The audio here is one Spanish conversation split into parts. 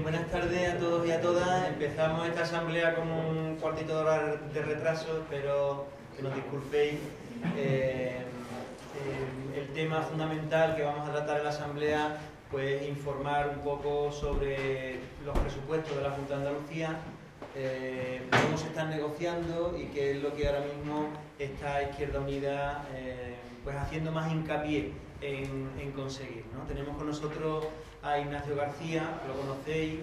Buenas tardes a todos y a todas. Empezamos esta asamblea con un cuartito de hora de retraso, espero que nos disculpéis. El tema fundamental que vamos a tratar en la asamblea, pues informar un poco sobre los presupuestos de la Junta de Andalucía, cómo se están negociando y qué es lo que ahora mismo está Izquierda Unida pues haciendo más hincapié en conseguir, ¿no? Tenemos con nosotros a Ignacio García, lo conocéis,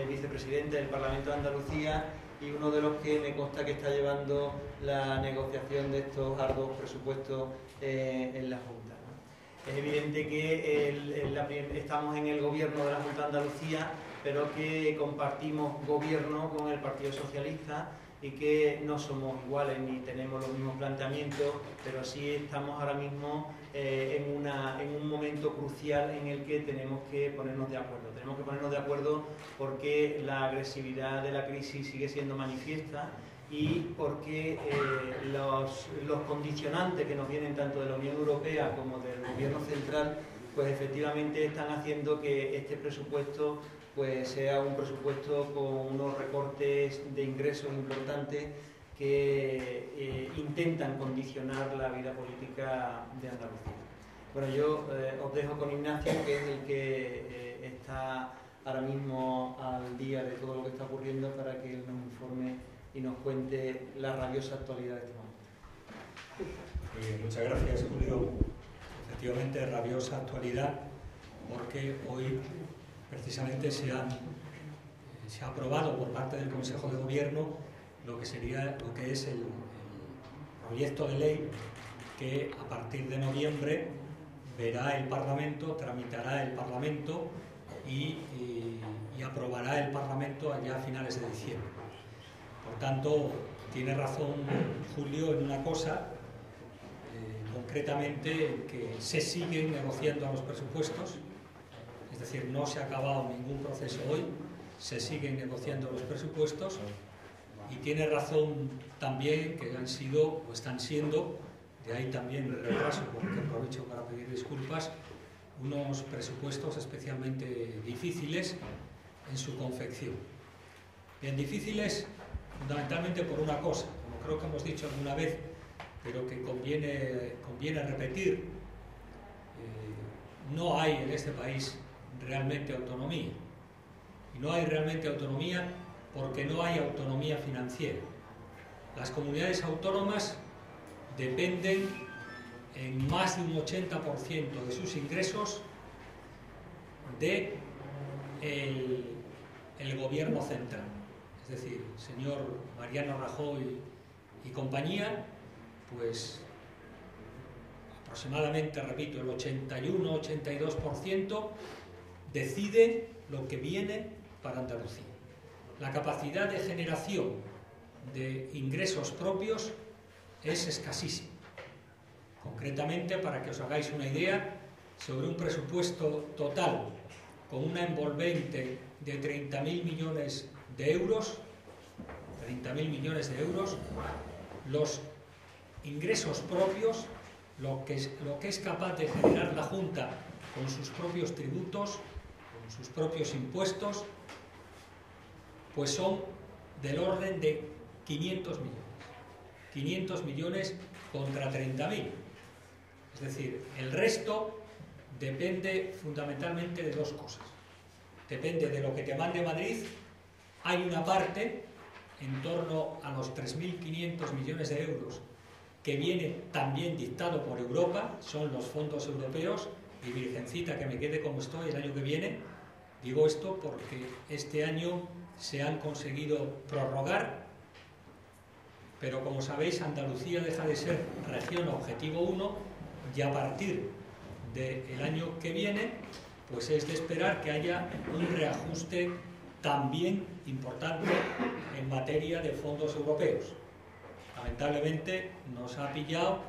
vicepresidente del Parlamento de Andalucía y uno de los que me consta que está llevando la negociación de estos arduos presupuestos en la Junta, ¿no? Es evidente que estamos en el gobierno de la Junta de Andalucía, pero que compartimos gobierno con el Partido Socialista y que no somos iguales ni tenemos los mismos planteamientos, pero sí estamos ahora mismo en un momento crucial en el que tenemos que ponernos de acuerdo. Tenemos que ponernos de acuerdo porque la agresividad de la crisis sigue siendo manifiesta y porque los condicionantes que nos vienen tanto de la Unión Europea como del Gobierno central, pues efectivamente están haciendo que este presupuesto pues sea un presupuesto con unos recortes de ingresos importantes que intentan condicionar la vida política de Andalucía. Bueno, yo os dejo con Ignacio, que es el que está ahora mismo al día de todo lo que está ocurriendo, para que él nos informe y nos cuente la rabiosa actualidad de este momento. Muchas gracias, Julio. Efectivamente, rabiosa actualidad, porque hoy precisamente se ha aprobado por parte del Consejo de Gobierno lo que es el proyecto de ley que a partir de noviembre verá el Parlamento, tramitará el Parlamento y aprobará el Parlamento allá a finales de diciembre. Por tanto, tiene razón Julio en una cosa, concretamente en que se siguen negociando los presupuestos. Es decir, no se ha acabado ningún proceso hoy, se siguen negociando los presupuestos y tiene razón también que han sido o están siendo, de ahí también el retraso, porque aprovecho para pedir disculpas, unos presupuestos especialmente difíciles en su confección. Bien difíciles fundamentalmente por una cosa, como creo que hemos dicho alguna vez, pero que conviene repetir, no hay en este país realmente autonomía. Y no hay realmente autonomía porque no hay autonomía financiera. Las comunidades autónomas dependen en más de un 80% de sus ingresos del gobierno central. Es decir, el señor Mariano Rajoy y compañía, pues aproximadamente, repito, el 81-82% decide lo que viene para Andalucía. La capacidad de generación de ingresos propios es escasísima. Concretamente, para que os hagáis una idea, sobre un presupuesto total con una envolvente de 30.000 millones de euros, los ingresos propios, lo que es capaz de generar la Junta con sus propios tributos, con sus propios impuestos, pues son del orden de 500 millones. 500 millones contra 30.000. Es decir, el resto depende fundamentalmente de dos cosas. Depende de lo que te mande Madrid. Hay una parte, en torno a los 3.500 millones de euros, que viene también dictado por Europa, son los fondos europeos, y virgencita que me quede como estoy el año que viene. Digo esto porque este año se han conseguido prorrogar, pero como sabéis, Andalucía deja de ser región objetivo 1 y a partir del año que viene, pues es de esperar que haya un reajuste también importante en materia de fondos europeos. Lamentablemente nos ha pillado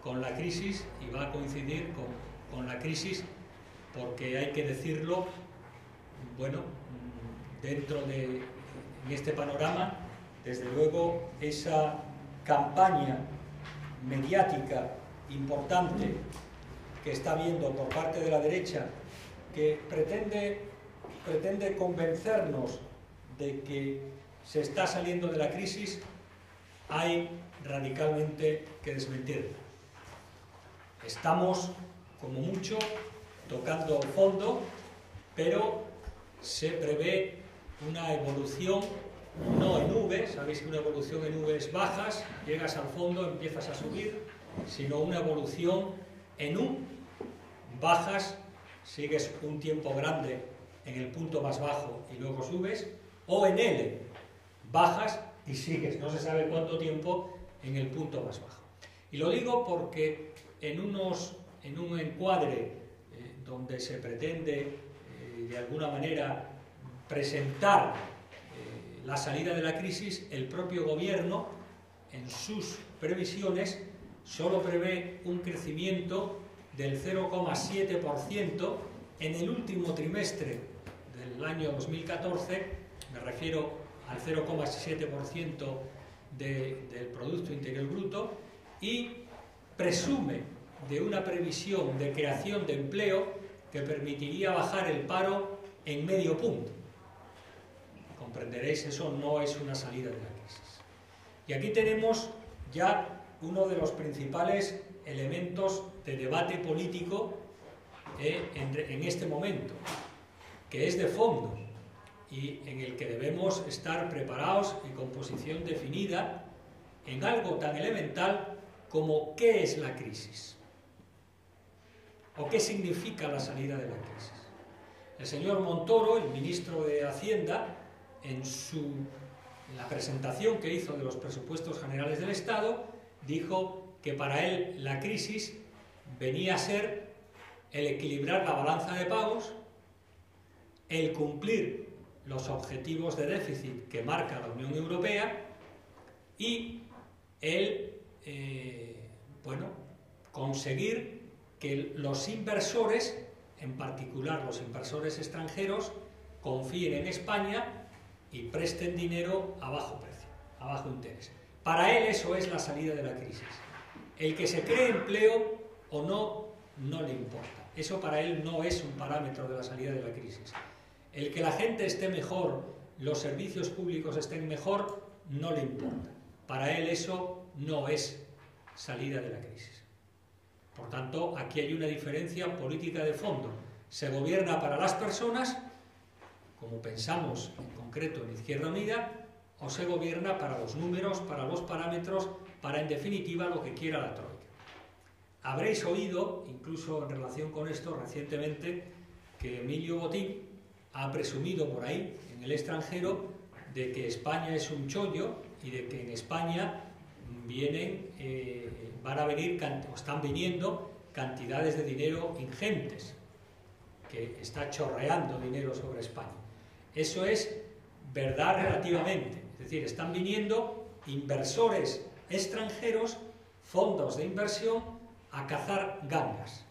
con la crisis y va a coincidir con la crisis, porque hay que decirlo, bueno, en este panorama, desde luego, esa campaña mediática importante que está habiendo por parte de la derecha, que pretende pretende convencernos de que se está saliendo de la crisis, hay radicalmente que desmentirla. Estamos, como mucho, tocando fondo, pero se prevé una evolución no en V, sabéis que una evolución en V es bajas, llegas al fondo, empiezas a subir, sino una evolución en U, bajas, sigues un tiempo grande en el punto más bajo y luego subes, o en L, bajas y sigues, no se sabe cuánto tiempo, en el punto más bajo. Y lo digo porque en un encuadre donde se pretende de alguna manera presentar la salida de la crisis, el propio gobierno en sus previsiones solo prevé un crecimiento del 0,7% en el último trimestre del año 2014, me refiero al 0,7% del Producto Interior Bruto, y presume de una previsión de creación de empleo que permitiría bajar el paro en medio punto. Comprenderéis, eso no es una salida de la crisis. Y aquí tenemos ya uno de los principales elementos de debate político en este momento, que es de fondo y en el que debemos estar preparados y con posición definida en algo tan elemental como qué es la crisis o qué significa la salida de la crisis. El señor Montoro, el ministro de Hacienda, en la presentación que hizo de los presupuestos generales del Estado, dijo que para él la crisis venía a ser el equilibrar la balanza de pagos, el cumplir los objetivos de déficit que marca la Unión Europea y el conseguir que los inversores, en particular los inversores extranjeros, confíen en España y presten dinero a bajo precio, a bajo interés. Para él eso es la salida de la crisis. El que se cree empleo o no, no le importa. Eso para él no es un parámetro de la salida de la crisis. El que la gente esté mejor, los servicios públicos estén mejor, no le importa. Para él eso no es salida de la crisis. Por tanto, aquí hay una diferencia política de fondo. Se gobierna para las personas, como pensamos en concreto en Izquierda Unida, o se gobierna para los números, para los parámetros, para en definitiva lo que quiera la Troika. Habréis oído, incluso en relación con esto recientemente, que Emilio Botín ha presumido por ahí, en el extranjero, de que España es un chollo y de que en España están viniendo cantidades de dinero ingentes, que está chorreando dinero sobre España. Eso es verdad relativamente, es decir, están viniendo inversores extranjeros, fondos de inversión, a cazar gangas,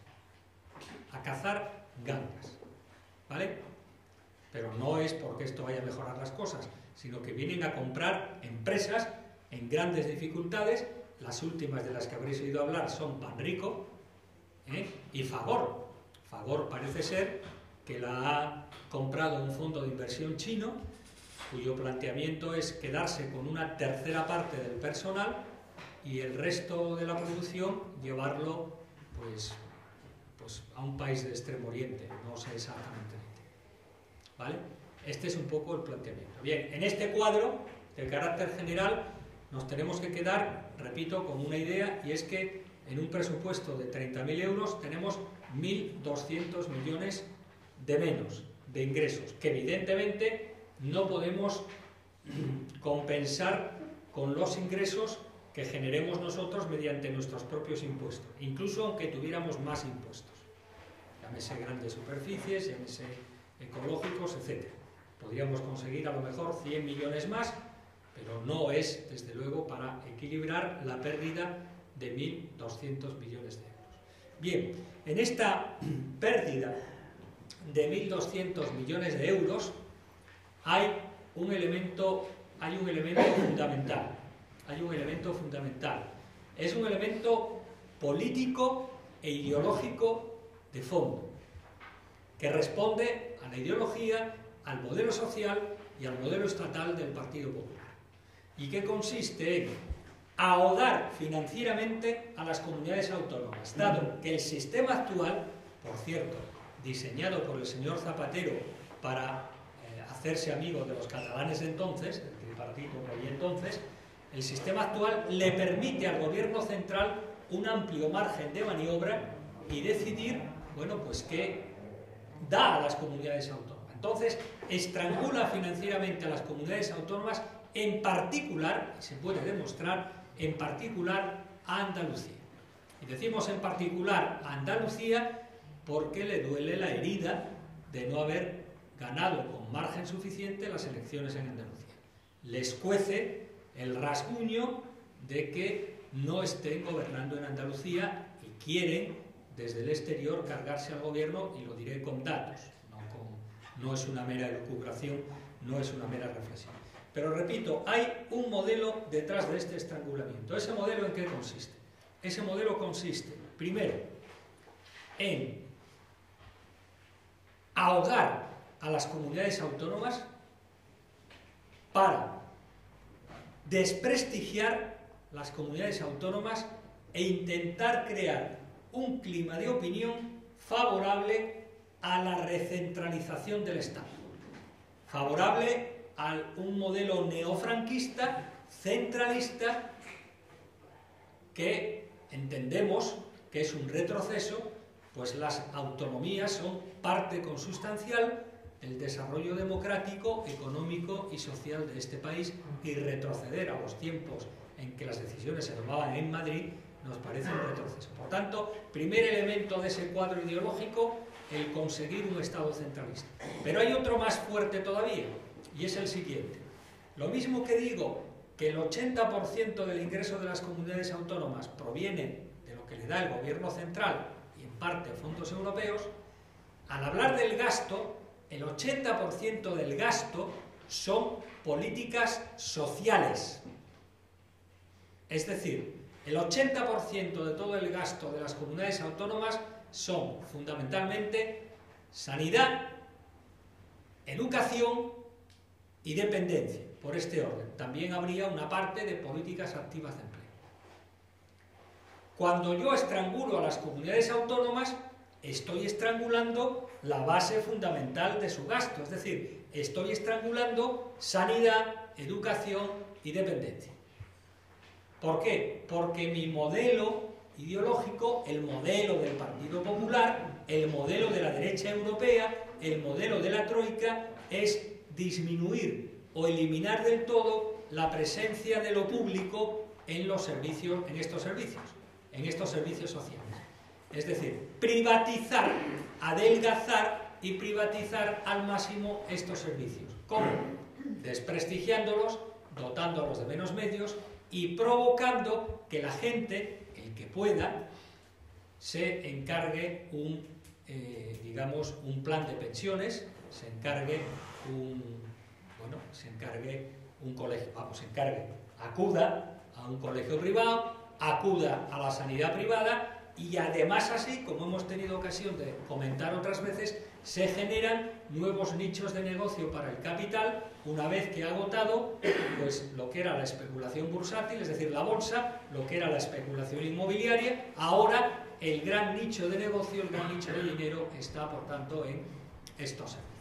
¿vale? Pero no es porque esto vaya a mejorar las cosas, sino que vienen a comprar empresas en grandes dificultades. Las últimas de las que habréis oído hablar son Panrico y Fagor. Fagor parece ser que la ha comprado un fondo de inversión chino, cuyo planteamiento es quedarse con una tercera parte del personal y el resto de la producción llevarlo pues a un país de Extremo Oriente, no sé exactamente, ¿vale? Este es un poco el planteamiento. Bien, en este cuadro de carácter general nos tenemos que quedar, repito, con una idea, y es que en un presupuesto de 30.000 euros tenemos 1.200 millones de menos de ingresos, que evidentemente no podemos compensar con los ingresos que generemos nosotros mediante nuestros propios impuestos, incluso aunque tuviéramos más impuestos, llámese grandes superficies, llámese ecológicos, etc. Podríamos conseguir a lo mejor 100 millones más, pero no es, desde luego, para equilibrar la pérdida de 1.200 millones de euros. Bien, en esta pérdida de 1.200 millones de euros hay un elemento fundamental. Es un elemento político e ideológico de fondo, que responde a la ideología al modelo social y al modelo estatal del Partido Popular, y que consiste en ahogar financieramente a las comunidades autónomas, dado que el sistema actual, por cierto, diseñado por el señor Zapatero para hacerse amigo de los catalanes de entonces, el tripartito que había entonces, el sistema actual le permite al gobierno central un amplio margen de maniobra y decidir, bueno, pues qué da a las comunidades autónomas. Entonces, estrangula financieramente a las comunidades autónomas, en particular, y se puede demostrar, en particular a Andalucía. Y decimos en particular a Andalucía porque le duele la herida de no haber ganado con margen suficiente las elecciones en Andalucía. Les cuece el rasguño de que no estén gobernando en Andalucía y quieren desde el exterior cargarse al gobierno, y lo diré con datos, no es una mera elucubración, no es una mera reflexión. Pero repito, hay un modelo detrás de este estrangulamiento. ¿Ese modelo en qué consiste? Ese modelo consiste, primero, en ahogar a las comunidades autónomas para desprestigiar las comunidades autónomas e intentar crear un clima de opinión favorable a la recentralización del Estado, favorable a un modelo neofranquista, centralista, que entendemos que es un retroceso, pues las autonomías son parte consustancial del desarrollo democrático, económico y social de este país, y retroceder a los tiempos en que las decisiones se tomaban en Madrid nos parece un retroceso. Por tanto, primer elemento de ese cuadro ideológico, el conseguir un Estado centralista. Pero hay otro más fuerte todavía, y es el siguiente. Lo mismo que digo que el 80% del ingreso de las comunidades autónomas proviene de lo que le da el gobierno central y en parte fondos europeos, al hablar del gasto, el 80% del gasto son políticas sociales. Es decir, el 80% de todo el gasto de las comunidades autónomas son fundamentalmente sanidad, educación y dependencia, por este orden. También habría una parte de políticas activas de empleo. Cuando yo estrangulo a las comunidades autónomas, estoy estrangulando la base fundamental de su gasto, es decir, estoy estrangulando sanidad, educación y dependencia. ¿Por qué? Porque mi modelo ideológico, el modelo del Partido Popular, el modelo de la derecha europea, el modelo de la Troika, es disminuir o eliminar del todo la presencia de lo público en los servicios, en estos servicios sociales. Es decir, privatizar, adelgazar y privatizar al máximo estos servicios. ¿Cómo? Desprestigiándolos, dotándolos de menos medios y provocando que la gente, el que pueda, se encargue un plan de pensiones, se encargue un colegio, acuda a un colegio privado, acuda a la sanidad privada, y además así, como hemos tenido ocasión de comentar otras veces, se generan nuevos nichos de negocio para el capital, una vez que ha agotado pues lo que era la especulación bursátil, es decir, la bolsa, lo que era la especulación inmobiliaria. Ahora el gran nicho de negocio, el gran nicho de dinero está, por tanto, en estos servicios.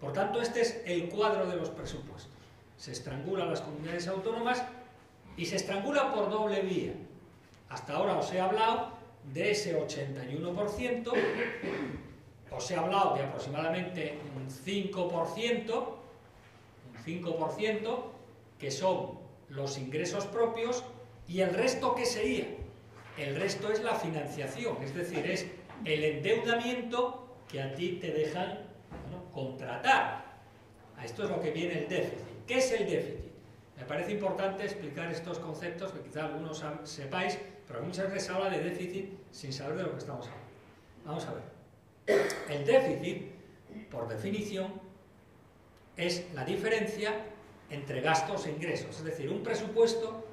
Por tanto, este es el cuadro de los presupuestos. Se estrangula a las comunidades autónomas y se estrangula por doble vía. Hasta ahora os he hablado de ese 81%, os he hablado de aproximadamente un 5%, que son los ingresos propios, y el resto, ¿qué sería? El resto es la financiación, es decir, es el endeudamiento que a ti te dejan contratar. A esto es lo que viene el déficit. ¿Qué es el déficit? Me parece importante explicar estos conceptos que quizá algunos sepáis, pero muchas veces se habla de déficit sin saber de lo que estamos hablando. Vamos a ver. El déficit, por definición, es la diferencia entre gastos e ingresos. Es decir, un presupuesto,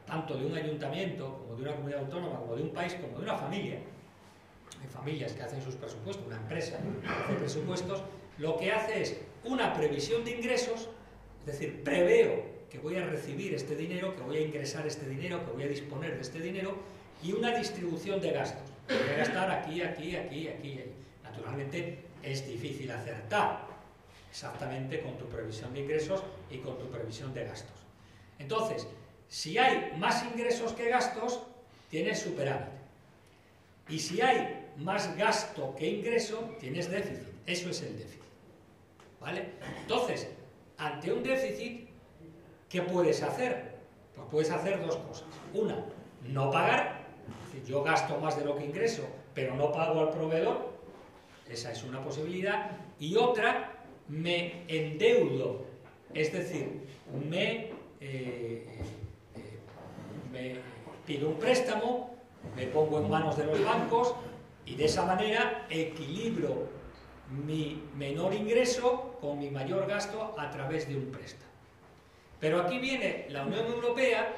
tanto de un ayuntamiento, como de una comunidad autónoma, como de un país, como de una familia. Hay familias que hacen sus presupuestos, una empresa que hace presupuestos, lo que hace es una previsión de ingresos, es decir, preveo que voy a recibir este dinero, que voy a ingresar este dinero, que voy a disponer de este dinero, y una distribución de gastos. Voy a gastar aquí, aquí, aquí, aquí. Naturalmente es difícil acertar exactamente con tu previsión de ingresos y con tu previsión de gastos. Entonces, si hay más ingresos que gastos, tienes superávit. Y si hay más gasto que ingreso, tienes déficit. Eso es el déficit. ¿Vale? Entonces, ante un déficit, ¿qué puedes hacer? Pues puedes hacer dos cosas. Una, no pagar. Es decir, yo gasto más de lo que ingreso, pero no pago al proveedor. Esa es una posibilidad. Y otra, me endeudo. Es decir, me pido un préstamo, me pongo en manos de los bancos y de esa manera equilibro mi menor ingreso con mi mayor gasto a través de un préstamo. Pero aquí viene la Unión Europea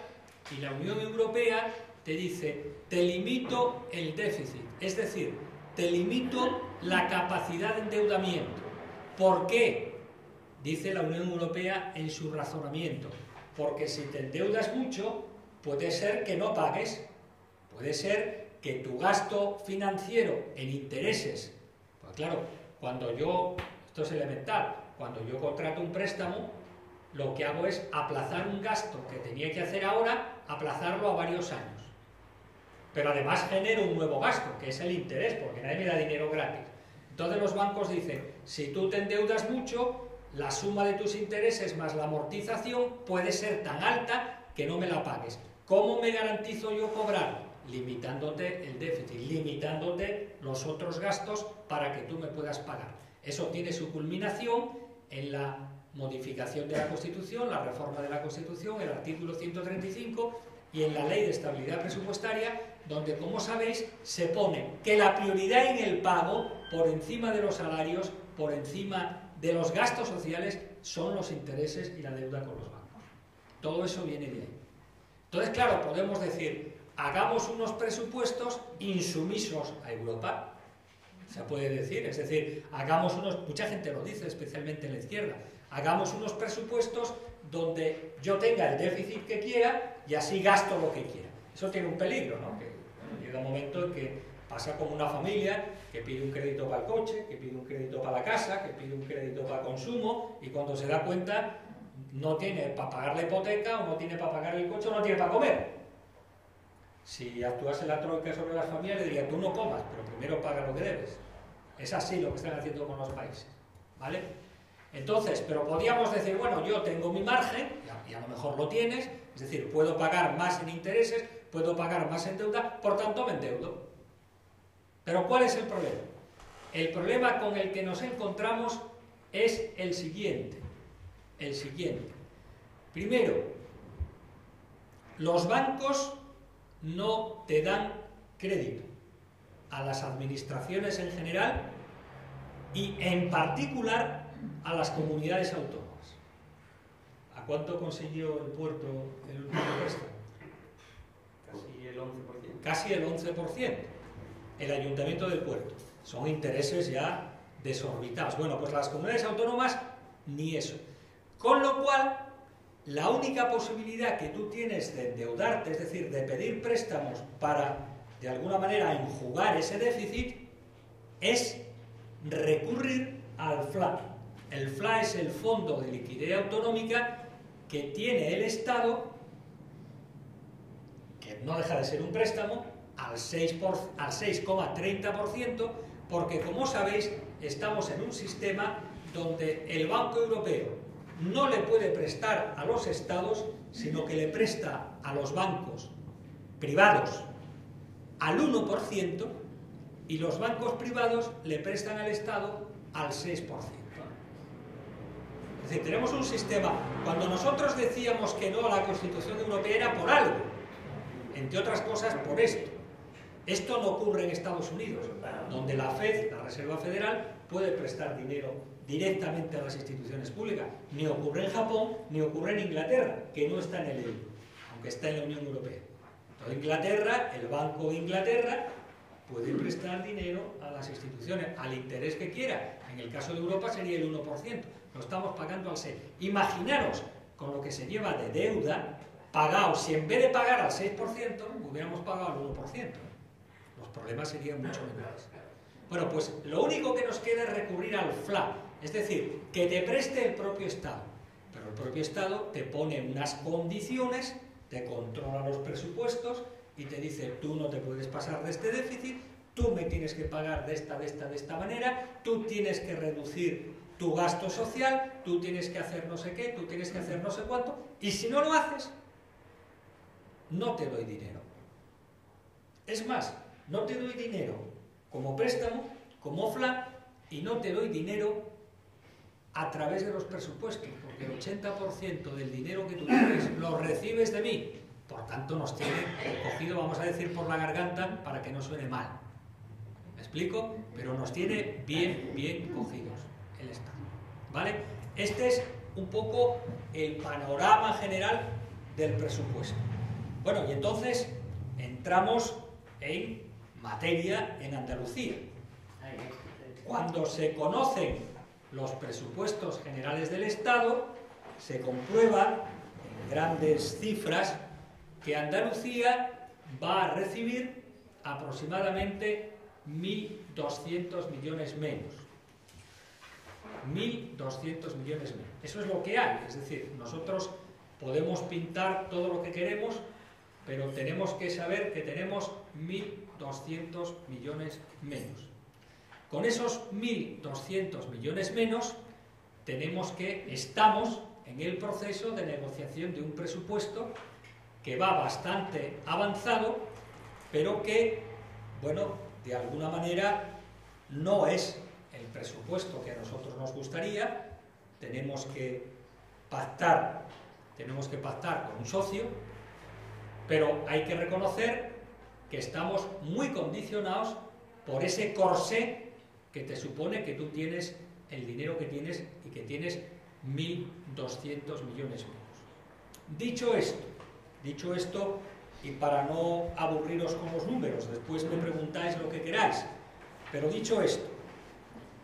y la Unión Europea te dice, te limito el déficit, es decir, te limito la capacidad de endeudamiento. ¿Por qué? Dice la Unión Europea en su razonamiento. Porque si te endeudas mucho, puede ser que no pagues, puede ser que tu gasto financiero en intereses, pues claro, cuando yo, esto es elemental, cuando yo contrato un préstamo, lo que hago es aplazar un gasto que tenía que hacer ahora, aplazarlo a varios años. Pero además genero un nuevo gasto, que es el interés, porque nadie me da dinero gratis. Entonces los bancos dicen, si tú te endeudas mucho, la suma de tus intereses más la amortización puede ser tan alta que no me la pagues. ¿Cómo me garantizo yo cobrar? Limitándote el déficit, limitándote los otros gastos para que tú me puedas pagar. Eso tiene su culminación en la modificación de la Constitución, la reforma de la Constitución, el artículo 135 y en la Ley de Estabilidad Presupuestaria, donde, como sabéis, se pone que la prioridad en el pago, por encima de los salarios, por encima de los gastos sociales, son los intereses y la deuda con los bancos. Todo eso viene de ahí. Entonces, claro, podemos decir, hagamos unos presupuestos insumisos a Europa, se puede decir, es decir, hagamos unos, mucha gente lo dice, especialmente en la izquierda, hagamos unos presupuestos donde yo tenga el déficit que quiera y así gasto lo que quiera. Eso tiene un peligro, ¿no? Que llega un momento en que pasa como una familia que pide un crédito para el coche, que pide un crédito para la casa, que pide un crédito para consumo y cuando se da cuenta no tiene para pagar la hipoteca o no tiene para pagar el coche o no tiene para comer. Si actuase la troika sobre las familias le diría, tú no comas, pero primero paga lo que debes. Es así lo que están haciendo con los países, ¿vale? Entonces, pero podríamos decir, bueno, yo tengo mi margen, y a lo mejor lo tienes, es decir, puedo pagar más en intereses, puedo pagar más en deuda, por tanto me endeudo. Pero ¿cuál es el problema? El problema con el que nos encontramos es el siguiente. Primero, los bancos no te dan crédito a las administraciones en general y en particular a las comunidades autónomas. ¿A cuánto consiguió el puerto el último préstamo? Casi el 11%. Casi el 11%. El ayuntamiento del puerto. Son intereses ya desorbitados. Bueno, pues las comunidades autónomas ni eso. Con lo cual, la única posibilidad que tú tienes de endeudarte, es decir, de pedir préstamos para, de alguna manera, enjugar ese déficit, es recurrir al FLA. El FLA es el Fondo de Liquidez Autonómica que tiene el Estado, que no deja de ser un préstamo, al 6,30%, porque, como sabéis, estamos en un sistema donde el Banco Europeo no le puede prestar a los estados, sino que le presta a los bancos privados al 1% y los bancos privados le prestan al Estado al 6%. Es decir, tenemos un sistema, cuando nosotros decíamos que no a la Constitución Europea era por algo, entre otras cosas por esto. Esto no ocurre en Estados Unidos, donde la FED, la Reserva Federal, puede prestar dinero directamente a las instituciones públicas. Ni ocurre en Japón, ni ocurre en Inglaterra, que no está en el euro, aunque está en la Unión Europea. Entonces Inglaterra, el Banco de Inglaterra, puede prestar dinero a las instituciones al interés que quiera. En el caso de Europa sería el 1%, lo estamos pagando al 6%. Imaginaros con lo que se lleva de deuda, pagado, si en vez de pagar al 6%, hubiéramos pagado al 1%. Los problemas serían mucho menores. Bueno, pues lo único que nos queda es recurrir al FLA, es decir, que te preste el propio Estado. Pero el propio Estado te pone unas condiciones, te controla los presupuestos y te dice, tú no te puedes pasar de este déficit, tú me tienes que pagar de esta manera, tú tienes que reducir tu gasto social, tú tienes que hacer no sé qué, tú tienes que hacer no sé cuánto, y si no lo haces, no te doy dinero. Es más, no te doy dinero como préstamo, como FLA, y no te doy dinero a través de los presupuestos, porque el 80% del dinero que tú tienes lo recibes de mí, por tanto nos tiene cogido, vamos a decir, por la garganta para que no suene mal. ¿Me explico? Pero nos tiene bien cogidos el Estado. ¿Vale? Este es un poco el panorama general del presupuesto. Bueno, y entonces entramos en materia en Andalucía. Cuando se conocen los presupuestos generales del Estado, se comprueba en grandes cifras que Andalucía va a recibir aproximadamente 1.200 millones menos. 1.200 millones menos. Eso es lo que hay. Es decir, nosotros podemos pintar todo lo que queremos, pero tenemos que saber que tenemos 1.200 millones menos. Con esos 1.200 millones menos, estamos en el proceso de negociación de un presupuesto que va bastante avanzado, pero que, bueno, de alguna manera no es el presupuesto que a nosotros nos gustaría. Tenemos que pactar con un socio, pero hay que reconocer que estamos muy condicionados por ese corsé que te supone que tú tienes el dinero que tienes y que tienes 1.200 millones menos. Dicho esto, y para no aburriros con los números, después me preguntáis lo que queráis, pero dicho esto,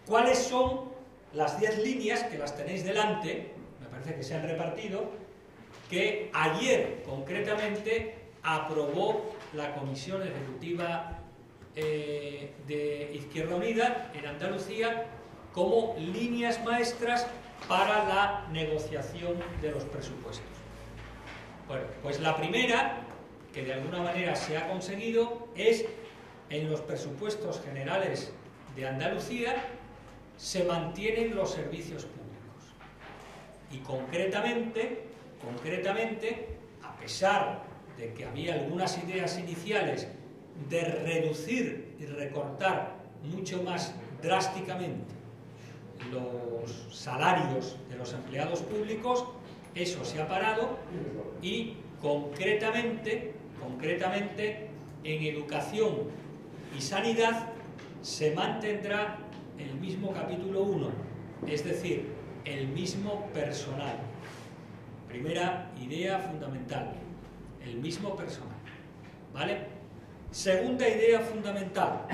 ¿cuáles son las 10 líneas que las tenéis delante? Me parece que se han repartido, que ayer concretamente aprobó la Comisión Ejecutiva de Izquierda Unida en Andalucía como líneas maestras para la negociación de los presupuestos. Bueno, pues la primera, que de alguna manera se ha conseguido, es en los presupuestos generales de Andalucía se mantienen los servicios públicos. Y concretamente, a pesar de que había algunas ideas iniciales de reducir y recortar mucho más drásticamente los salarios de los empleados públicos, eso se ha parado y concretamente en educación y sanidad se mantendrá el mismo capítulo 1, es decir, el mismo personal. Primera idea fundamental, el mismo personal, ¿vale? Segunda idea fundamental,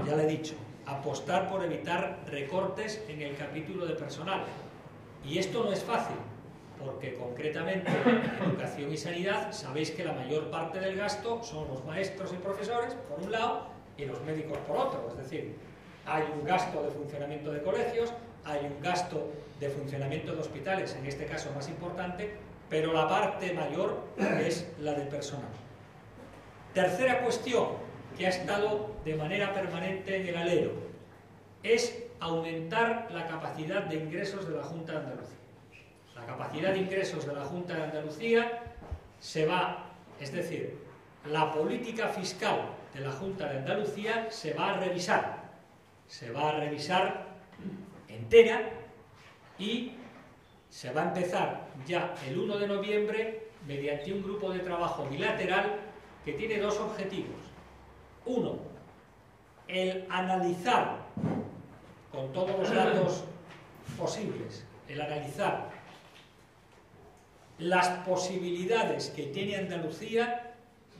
ya le he dicho, apostar por evitar recortes en el capítulo de personal. Y esto no es fácil, porque concretamente en educación y sanidad sabéis que la mayor parte del gasto son los maestros y profesores, por un lado, y los médicos por otro. Es decir, hay un gasto de funcionamiento de colegios, hay un gasto de funcionamiento de hospitales, en este caso más importante, pero la parte mayor es la del personal. Tercera cuestión que ha estado de manera permanente en el alero es aumentar la capacidad de ingresos de la Junta de Andalucía. La capacidad de ingresos de la Junta de Andalucía es decir, la política fiscal de la Junta de Andalucía se va a revisar entera y se va a empezar ya el 1 de noviembre mediante un grupo de trabajo bilateral que tiene dos objetivos. Uno, el analizar con todos los datos posibles, el analizar las posibilidades que tiene Andalucía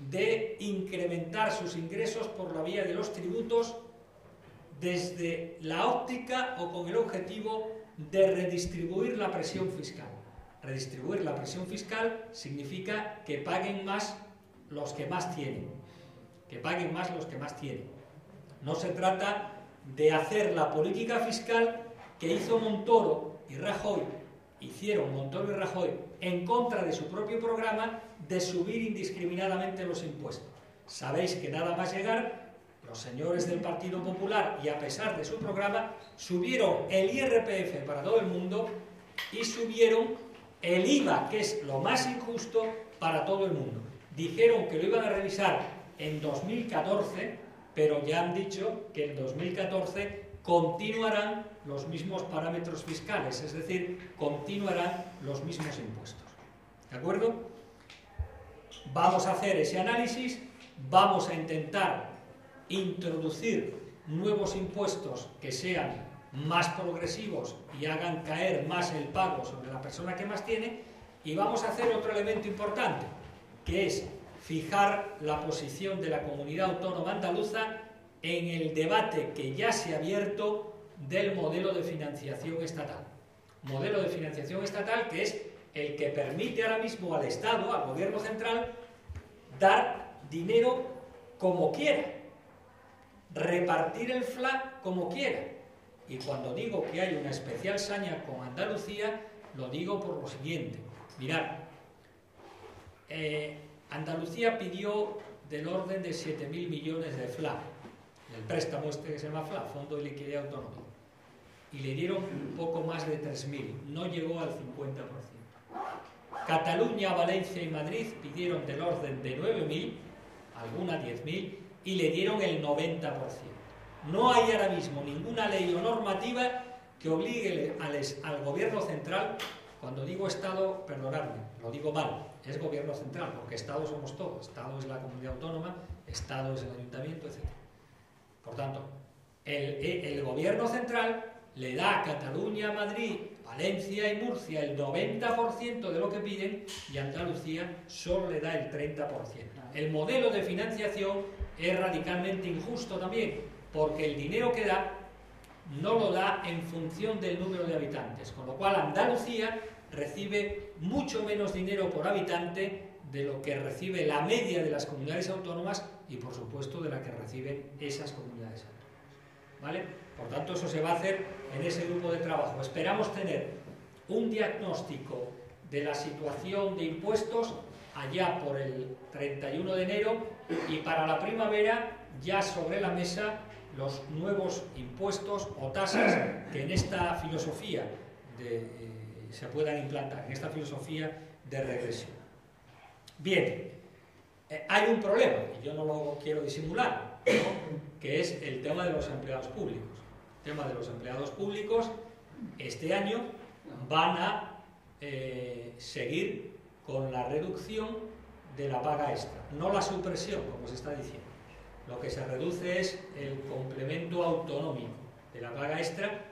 de incrementar sus ingresos por la vía de los tributos desde la óptica o con el objetivo de redistribuir la presión fiscal. Redistribuir la presión fiscal significa que paguen más los que más tienen. Que paguen más los que más tienen. No se trata de hacer la política fiscal que hizo Montoro y Rajoy, hicieron Montoro y Rajoy en contra de su propio programa de subir indiscriminadamente los impuestos. Sabéis que nada más llegar, los señores del Partido Popular, y a pesar de su programa, subieron el IRPF para todo el mundo y subieron el IVA, que es lo más injusto, para todo el mundo. Dijeron que lo iban a revisar en 2014, pero ya han dicho que en 2014 continuarán los mismos parámetros fiscales, es decir, continuarán los mismos impuestos. ¿De acuerdo? Vamos a hacer ese análisis, vamos a intentar introducir nuevos impuestos que sean más progresivos y hagan caer más el pago sobre la persona que más tiene, y vamos a hacer otro elemento importante, que es fijar la posición de la comunidad autónoma andaluza en el debate que ya se ha abierto del modelo de financiación estatal. Modelo de financiación estatal que es el que permite ahora mismo al Estado, al gobierno central, dar dinero como quiera, repartir el FLA como quiera. Y cuando digo que hay una especial saña con Andalucía, lo digo por lo siguiente. Mirad, Andalucía pidió del orden de 7.000 millones de FLA, el préstamo este que se llama FLA, Fondo de Liquidez Autonómico, y le dieron un poco más de 3.000, no llegó al 50%. Cataluña, Valencia y Madrid pidieron del orden de 9.000, alguna 10.000, y le dieron el 90%. No hay ahora mismo ninguna ley o normativa que obligue al gobierno central, cuando digo Estado, perdonadme, lo digo mal, es gobierno central, porque Estado somos todos, Estado es la comunidad autónoma, Estado es el ayuntamiento, etc. Por tanto, el gobierno central le da a Cataluña, Madrid, Valencia y Murcia el 90% de lo que piden, y a Andalucía solo le da el 30%. El modelo de financiación es radicalmente injusto también, porque el dinero que da no lo da en función del número de habitantes, con lo cual Andalucía recibe mucho menos dinero por habitante de lo que recibe la media de las comunidades autónomas y, por supuesto, de la que reciben esas comunidades autónomas. ¿Vale? Por tanto, eso se va a hacer en ese grupo de trabajo. Esperamos tener un diagnóstico de la situación de impuestos allá por el 31 de enero y para la primavera ya sobre la mesa los nuevos impuestos o tasas que en esta filosofía se puedan implantar, en esta filosofía de regresión. Bien, hay un problema, y yo no lo quiero disimular, ¿no?, que es el tema de los empleados públicos. El tema de los empleados públicos este año van a seguir con la reducción de la paga extra, no la supresión, como se está diciendo. Lo que se reduce es el complemento autonómico de la paga extra,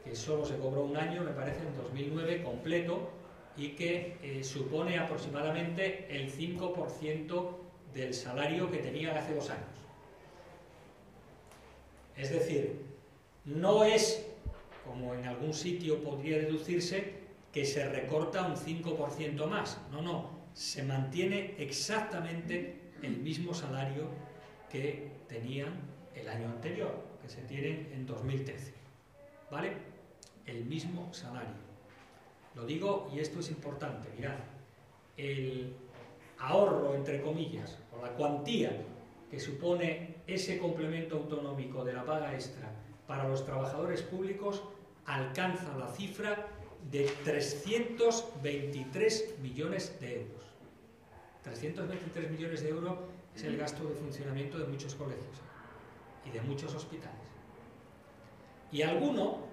que solo se cobró un año, me parece, en 2009, completo, y que supone aproximadamente el 5% del salario que tenían hace 2 años. Es decir, no es, como en algún sitio podría deducirse, que se recorta un 5% más. No, no, se mantiene exactamente el mismo salario que tenían el año anterior, que se tienen en 2013. ¿Vale? El mismo salario. Lo digo, y esto es importante, mirad, el ahorro, entre comillas, o la cuantía que supone ese complemento autonómico de la paga extra para los trabajadores públicos alcanza la cifra de 323 millones de euros. 323 millones de euros es el gasto de funcionamiento de muchos colegios y de muchos hospitales. Y alguno,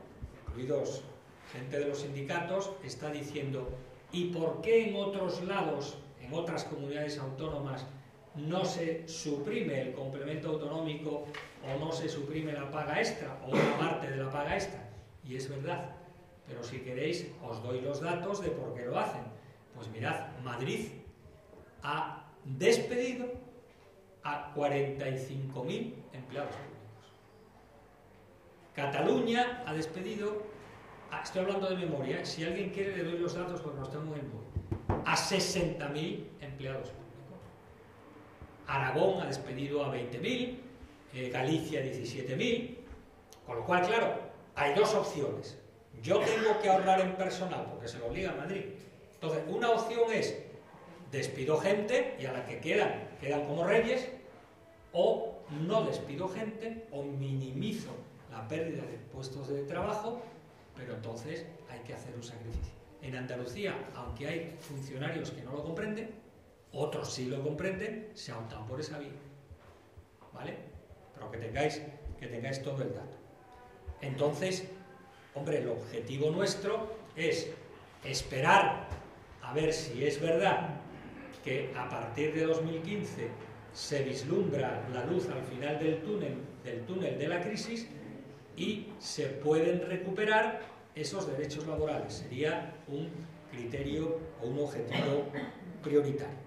incluidos gente de los sindicatos, está diciendo: ¿y por qué en otros lados, en otras comunidades autónomas, no se suprime el complemento autonómico o no se suprime la paga extra o una parte de la paga extra? Y es verdad, pero si queréis os doy los datos de por qué lo hacen. Pues mirad, Madrid ha despedido a 45.000 empleados públicos. Cataluña ha despedido, estoy hablando de memoria, si alguien quiere le doy los datos porque los tengo en el móvil, a 60.000 empleados públicos. Aragón ha despedido a 20.000, Galicia 17.000, con lo cual, claro, hay dos opciones. Yo tengo que ahorrar en personal porque se lo obliga a Madrid. Entonces, una opción es despido gente y a la que quedan como reyes, o no despido gente o minimizo la pérdida de puestos de trabajo, pero entonces hay que hacer un sacrificio. En Andalucía, aunque hay funcionarios que no lo comprenden, otros sí lo comprenden, se ha optado por esa vía. ¿Vale? Pero que tengáis todo el dato. Entonces, hombre, el objetivo nuestro es esperar a ver si es verdad que a partir de 2015 se vislumbra la luz al final del túnel de la crisis y se pueden recuperar esos derechos laborales. Sería un criterio o un objetivo prioritario.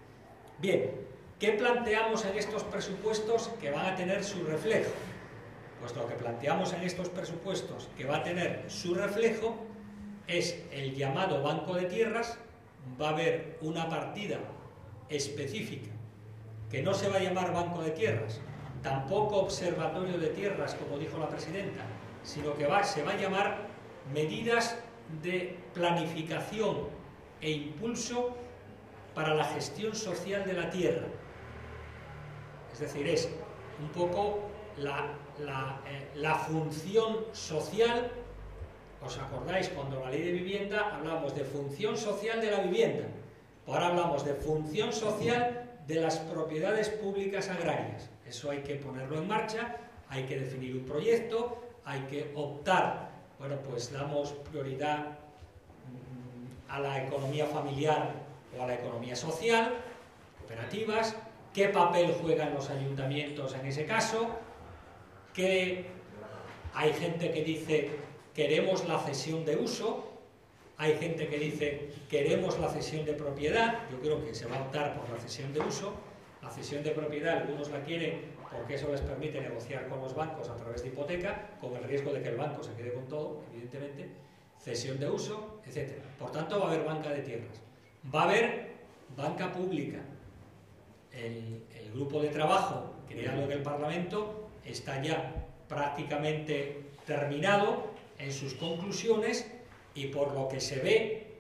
Bien, ¿qué planteamos en estos presupuestos que van a tener su reflejo? Pues lo que planteamos en estos presupuestos que va a tener su reflejo es el llamado Banco de Tierras. Va a haber una partida específica que no se va a llamar Banco de Tierras, tampoco Observatorio de Tierras, como dijo la presidenta, sino que se va a llamar Medidas de Planificación e Impulso para la Gestión Social de la Tierra. Es decir, es un poco la función social. ¿Os acordáis cuando la Ley de Vivienda hablábamos de función social de la vivienda? Ahora hablamos de función social de las propiedades públicas agrarias. Eso hay que ponerlo en marcha, hay que definir un proyecto, hay que optar. Bueno, pues damos prioridad a la economía familiar o a la economía social, cooperativas, qué papel juegan los ayuntamientos en ese caso, que hay gente que dice queremos la cesión de uso, hay gente que dice queremos la cesión de propiedad. Yo creo que se va a optar por la cesión de uso. La cesión de propiedad algunos la quieren porque eso les permite negociar con los bancos a través de hipoteca, con el riesgo de que el banco se quede con todo, evidentemente, cesión de uso, etc. Por tanto, va a haber banca de tierras. Va a haber banca pública. El grupo de trabajo creado en el Parlamento está ya prácticamente terminado en sus conclusiones y por lo que se ve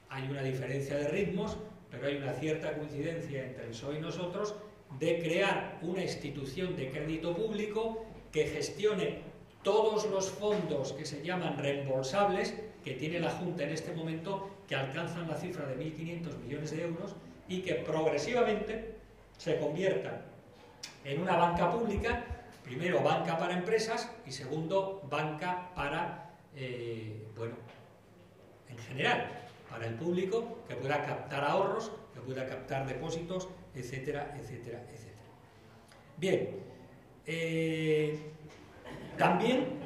hay una diferencia de ritmos, pero hay una cierta coincidencia entre el PSOE y nosotros de crear una institución de crédito público que gestione todos los fondos que se llaman reembolsables que tiene la Junta en este momento, que alcanzan la cifra de 1.500 millones de euros y que progresivamente se conviertan en una banca pública, primero banca para empresas y segundo banca para, bueno, en general, para el público, que pueda captar ahorros, que pueda captar depósitos, etcétera, etcétera, etcétera. Bien, también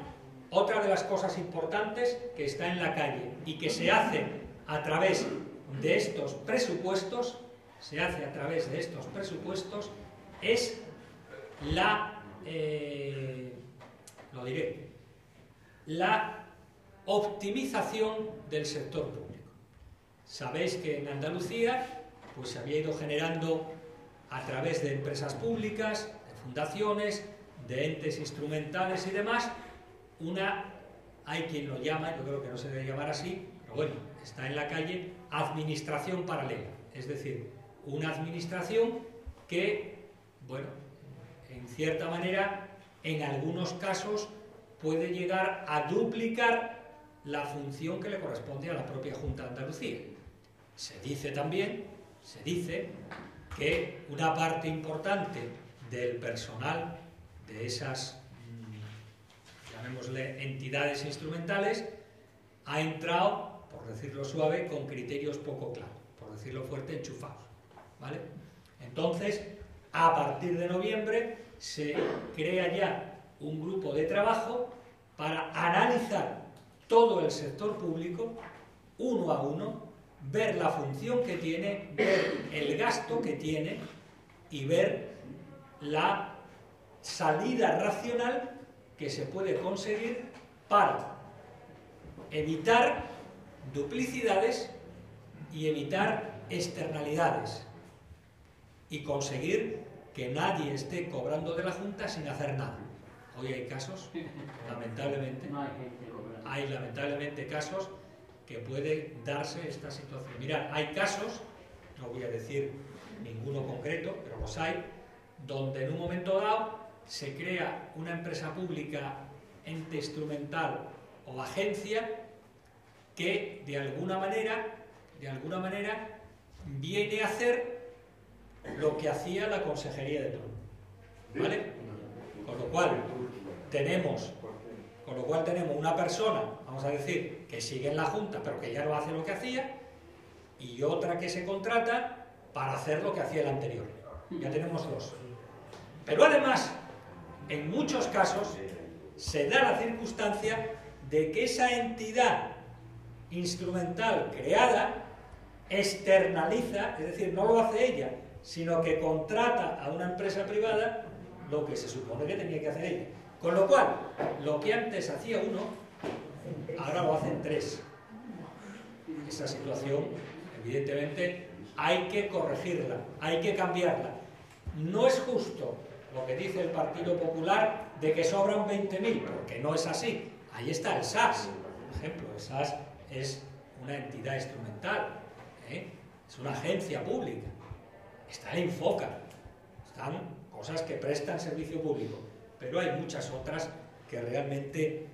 otra de las cosas importantes que está en la calle y que se hace a través de estos presupuestos, es la optimización del sector público. Sabéis que en Andalucía pues se había ido generando a través de empresas públicas, de fundaciones, de entes instrumentales y demás, hay quien lo llama, yo creo que no se debe llamar así, pero bueno, está en la calle, administración paralela. Es decir, una administración que, bueno, en cierta manera, en algunos casos puede llegar a duplicar la función que le corresponde a la propia Junta de Andalucía. Se dice que una parte importante del personal de esas, llamémosle, entidades instrumentales, ha entrado, por decirlo suave, con criterios poco claros, por decirlo fuerte, enchufados, ¿vale? Entonces, a partir de noviembre se crea ya un grupo de trabajo para analizar todo el sector público, uno a uno, ver la función que tiene, ver el gasto que tiene y ver la salida racional que se puede conseguir para evitar duplicidades y evitar externalidades y conseguir que nadie esté cobrando de la Junta sin hacer nada. Hoy hay casos, lamentablemente, hay lamentablemente casos que puede darse esta situación. Mirad, hay casos, no voy a decir ninguno concreto, pero los hay, donde en un momento dado se crea una empresa pública, ente instrumental o agencia que de alguna manera viene a hacer lo que hacía la Consejería de turno, ¿vale? Con lo cual tenemos una persona, vamos a decir, que sigue en la Junta pero que ya no hace lo que hacía, y otra que se contrata para hacer lo que hacía el anterior. Ya tenemos dos. Pero además, en muchos casos, se da la circunstancia de que esa entidad instrumental creada externaliza, es decir, no lo hace ella, sino que contrata a una empresa privada lo que se supone que tenía que hacer ella. Con lo cual, lo que antes hacía uno, ahora lo hacen tres. Esa situación, evidentemente, hay que corregirla, hay que cambiarla. No es justo lo que dice el Partido Popular de que sobran 20.000, porque no es así. Ahí está el SAS, por ejemplo. El SAS es una entidad instrumental, es una agencia pública. Está el Infoca, están cosas que prestan servicio público, pero hay muchas otras que realmente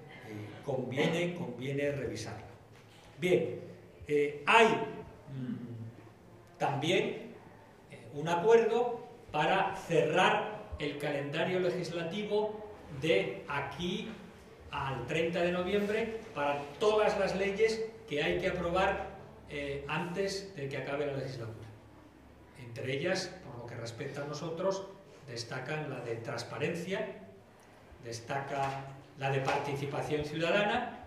conviene revisarla. Bien, hay también un acuerdo para cerrar el calendario legislativo de aquí al 30 de noviembre para todas las leyes que hay que aprobar antes de que acabe la legislatura. Entre ellas, por lo que respecta a nosotros, destacan la de transparencia, destaca la de participación ciudadana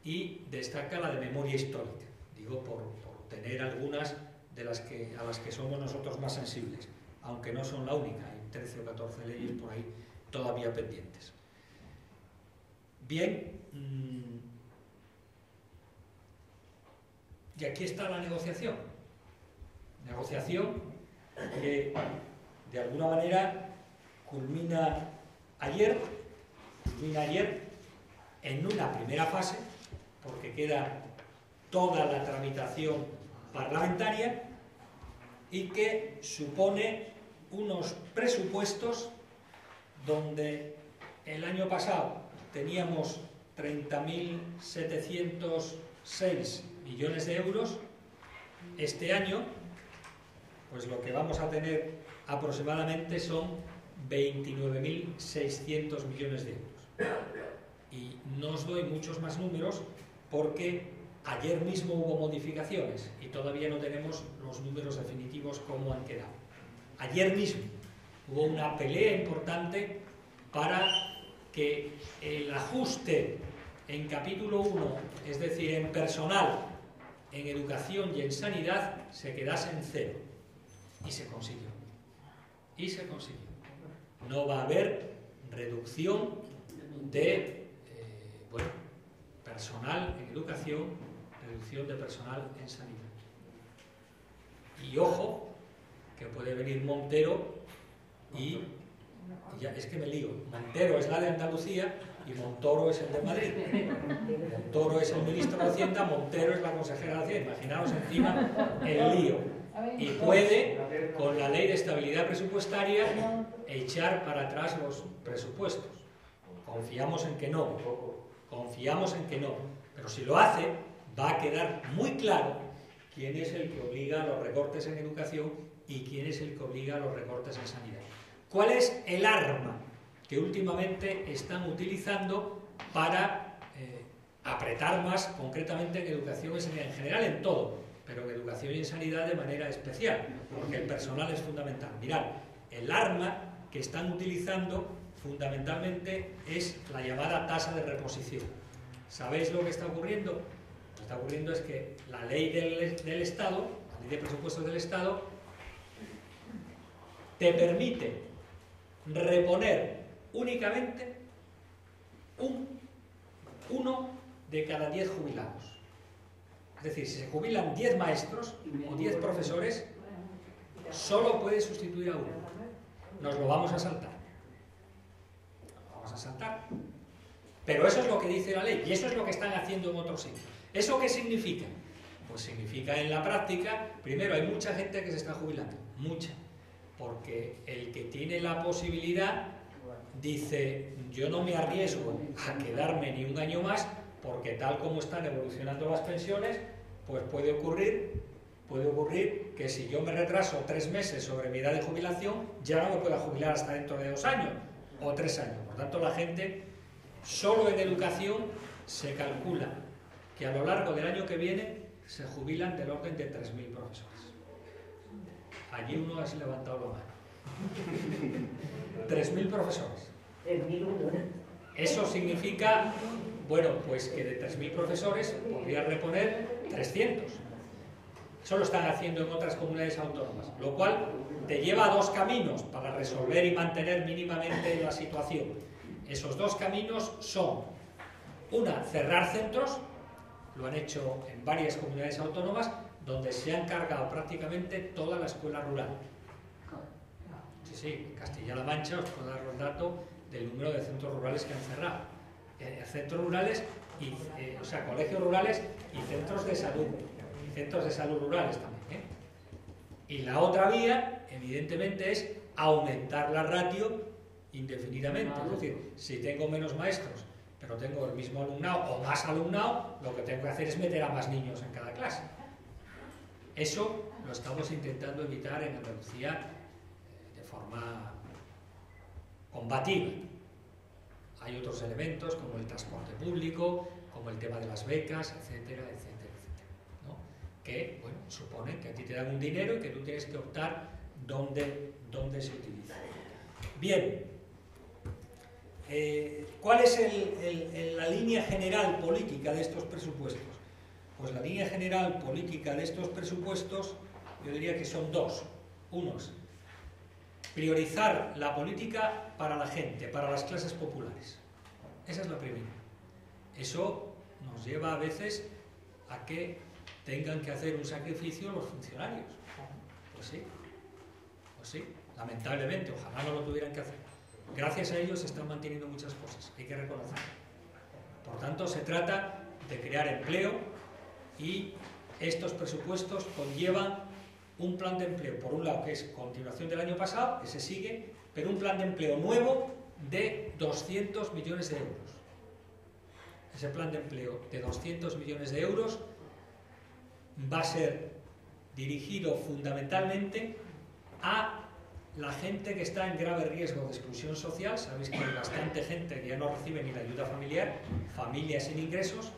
y destaca la de memoria histórica. Digo por tener algunas de las a las que somos nosotros más sensibles, aunque no son la única, hay 13 o 14 leyes por ahí todavía pendientes. Bien, y aquí está la negociación. Negociación que de alguna manera culmina ayer en una primera fase, porque queda toda la tramitación parlamentaria y que supone unos presupuestos donde el año pasado teníamos 30.706 millones de euros. Este año, pues lo que vamos a tener aproximadamente son 29.600 millones de euros. Y no os doy muchos más números porque ayer mismo hubo modificaciones y todavía no tenemos los números definitivos cómo han quedado. Ayer mismo hubo una pelea importante para que el ajuste en capítulo 1, es decir, en personal, en educación y en sanidad, se quedase en cero. Y se consiguió. Y se consiguió. No va a haber reducción de personal en educación, reducción de personal en sanidad. Y ojo, que puede venir Montero y ya es que me lío. Montero es la de Andalucía y Montoro es el de Madrid. Montoro es el ministro de Hacienda, Montero es la consejera de Hacienda. Imaginaos encima el lío. Y puede, con la ley de estabilidad presupuestaria, echar para atrás los presupuestos. Confiamos en que no. Confiamos en que no. Pero si lo hace, va a quedar muy claro quién es el que obliga a los recortes en educación y quién es el que obliga a los recortes en sanidad. ¿Cuál es el arma que últimamente están utilizando para apretar más concretamente en educación y sanidad? En general en todo, pero en educación y en sanidad de manera especial, porque el personal es fundamental. Mirad, el arma que están utilizando fundamentalmente es la llamada tasa de reposición. ¿Sabéis lo que está ocurriendo? Lo que está ocurriendo es que la ley del Estado, la ley de presupuestos del Estado, te permite reponer únicamente uno de cada 10 jubilados. Es decir, si se jubilan 10 maestros o 10 profesores, solo puede sustituir a uno. Nos lo vamos a saltar. Pero eso es lo que dice la ley y eso es lo que están haciendo en otros sitios. ¿Eso qué significa? Pues significa en la práctica, primero, hay mucha gente que se está jubilando, mucha, porque el que tiene la posibilidad dice, yo no me arriesgo a quedarme ni un año más porque tal como están evolucionando las pensiones, pues puede ocurrir que si yo me retraso 3 meses sobre mi edad de jubilación, ya no me pueda jubilar hasta dentro de 2 años o 3 años. Por tanto, la gente, solo en educación, se calcula que a lo largo del año que viene se jubilan del orden de 3.000 profesores. Allí uno ha levantado la mano. 3.000 profesores. Eso significa, bueno, pues que de 3.000 profesores podría reponer 300. Eso lo están haciendo en otras comunidades autónomas, lo cual te lleva a 2 caminos para resolver y mantener mínimamente la situación. Esos 2 caminos son, una, cerrar centros, lo han hecho en varias comunidades autónomas, donde se han cargado prácticamente toda la escuela rural. Sí, en Castilla-La Mancha os puedo dar los datos del número de centros rurales que han cerrado. Centros rurales, o sea, colegios rurales y centros de salud rurales también. Y la otra vía, evidentemente, es aumentar la ratio indefinidamente. Es decir, si tengo menos maestros, pero tengo el mismo alumnado o más alumnado, lo que tengo que hacer es meter a más niños en cada clase. Eso lo estamos intentando evitar en Andalucía de forma combativa. Hay otros elementos como el transporte público, como el tema de las becas, etcétera, etcétera, etcétera, ¿no? Que, bueno, suponen que a ti te dan un dinero y que tú tienes que optar dónde se utiliza. Bien, ¿cuál es la línea general política de estos presupuestos? Pues la línea general política de estos presupuestos, yo diría que son 2. Unos, priorizar la política para la gente, para las clases populares. Esa es la primera. Eso nos lleva a veces a que tengan que hacer un sacrificio los funcionarios. Pues sí, lamentablemente, ojalá no lo tuvieran que hacer. Gracias a ellos se están manteniendo muchas cosas, hay que reconocerlo. Por tanto, se trata de crear empleo y estos presupuestos conllevan un plan de empleo, por un lado, que es continuación del año pasado, que se sigue, pero un plan de empleo nuevo de 200 millones de euros. Ese plan de empleo de 200 millones de euros va a ser dirigido fundamentalmente a la gente que está en grave riesgo de exclusión social. Sabéis que hay bastante gente que ya no recibe ni la ayuda familiar, familias sin ingresos,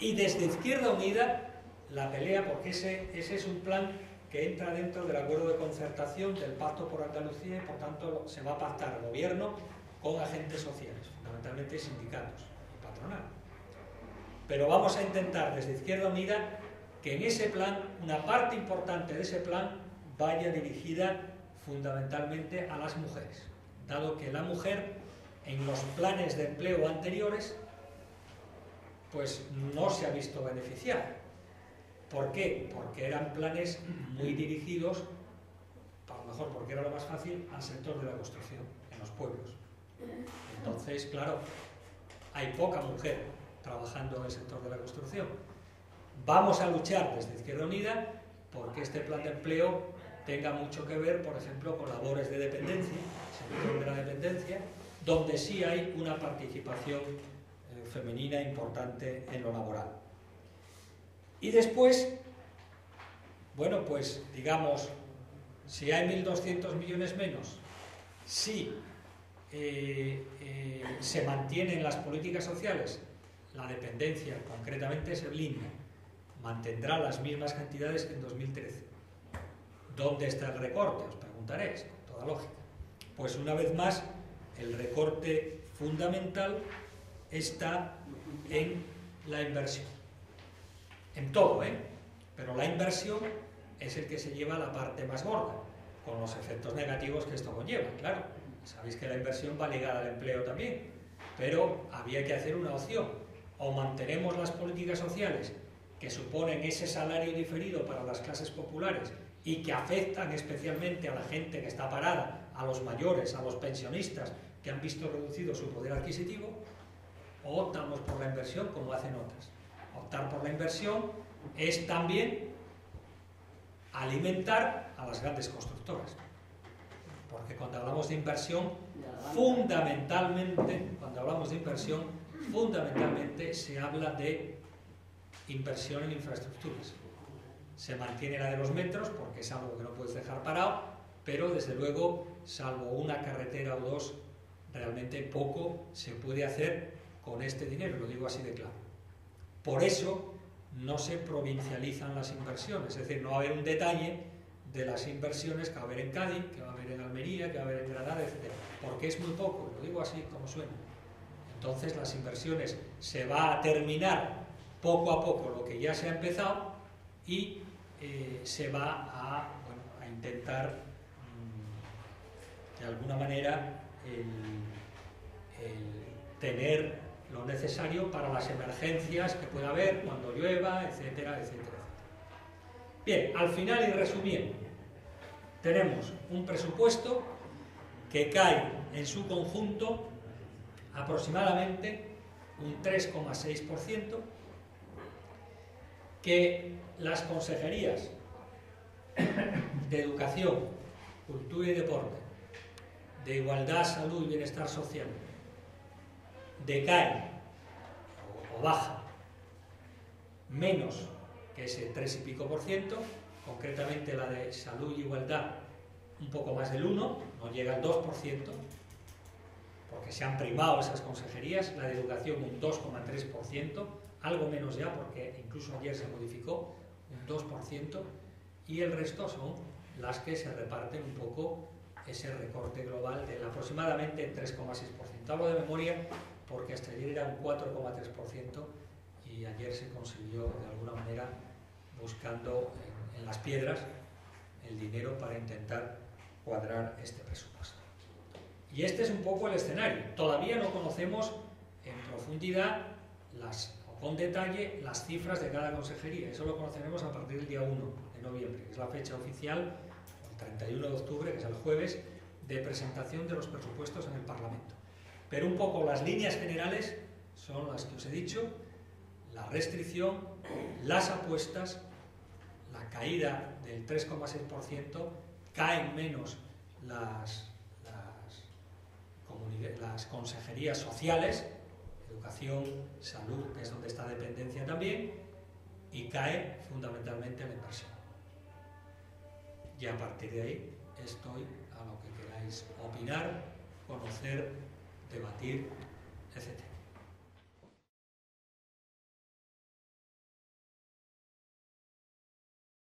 y desde Izquierda Unida la pelea, porque ese es un plan que entra dentro del acuerdo de concertación del Pacto por Andalucía y por tanto se va a pactar el gobierno con agentes sociales, fundamentalmente sindicatos y patronal. Pero vamos a intentar desde Izquierda Unida que en ese plan, una parte importante de ese plan, vaya dirigida fundamentalmente a las mujeres, dado que la mujer en los planes de empleo anteriores pues no se ha visto beneficiada. ¿Por qué? Porque eran planes muy dirigidos, a lo mejor porque era lo más fácil, al sector de la construcción, en los pueblos. Entonces, claro, hay poca mujer trabajando en el sector de la construcción. Vamos a luchar desde Izquierda Unida porque este plan de empleo tenga mucho que ver, por ejemplo, con labores de dependencia, sector de la dependencia, donde sí hay una participación femenina importante en lo laboral. Y después, bueno, pues digamos, si hay 1.200 millones menos, si se mantienen las políticas sociales, la dependencia concretamente se blinda, mantendrá las mismas cantidades que en 2013. ¿Dónde está el recorte? Os preguntaréis, con toda lógica. Pues una vez más, el recorte fundamental está en la inversión. En todo, pero la inversión es el que se lleva la parte más gorda, con los efectos negativos que esto conlleva, claro. Sabéis que la inversión va ligada al empleo también, pero había que hacer una opción: o mantenemos las políticas sociales que suponen ese salario diferido para las clases populares y que afectan especialmente a la gente que está parada, a los mayores, a los pensionistas que han visto reducido su poder adquisitivo, o optamos por la inversión como hacen otras. Optar por la inversión es también alimentar a las grandes constructoras, porque cuando hablamos de inversión, fundamentalmente se habla de inversión en infraestructuras. Se mantiene la de los metros porque es algo que no puedes dejar parado, pero desde luego, salvo una carretera o dos, realmente poco se puede hacer con este dinero, lo digo así de claro. Por eso no se provincializan las inversiones, es decir, no va a haber un detalle de las inversiones que va a haber en Cádiz, que va a haber en Almería, que va a haber en Granada, etc. Porque es muy poco, lo digo así como suena. Entonces las inversiones se va a terminar poco a poco lo que ya se ha empezado y se va a intentar de alguna manera tener lo necesario para las emergencias que pueda haber cuando llueva, etcétera, etcétera. Bien, al final y resumiendo, tenemos un presupuesto que cae en su conjunto aproximadamente un 3,6%, que las consejerías de Educación, Cultura y Deporte, de Igualdad, Salud y Bienestar Social decae o baja menos que ese 3 y pico %, concretamente la de Salud y Igualdad un poco más del 1%, no llega al 2%, porque se han primado esas consejerías, la de Educación un 2,3%, algo menos ya porque incluso ayer se modificó, un 2%, y el resto son las que se reparten un poco ese recorte global del aproximadamente 3,6%. Hablo de memoria porque hasta ayer era un 4,3% y ayer se consiguió de alguna manera buscando en las piedras el dinero para intentar cuadrar este presupuesto. Y este es un poco el escenario. Todavía no conocemos en profundidad o con detalle las cifras de cada consejería. Eso lo conoceremos a partir del día 1 de noviembre, que es la fecha oficial, el 31 de octubre, que es el jueves, de presentación de los presupuestos en el Parlamento. Pero un poco las líneas generales son las que os he dicho: la restricción, las apuestas, la caída del 3,6%, caen menos las consejerías sociales, Educación, Salud, que es donde está dependencia también, y cae fundamentalmente la inversión. Y a partir de ahí estoy a lo que queráis opinar, conocer, debatir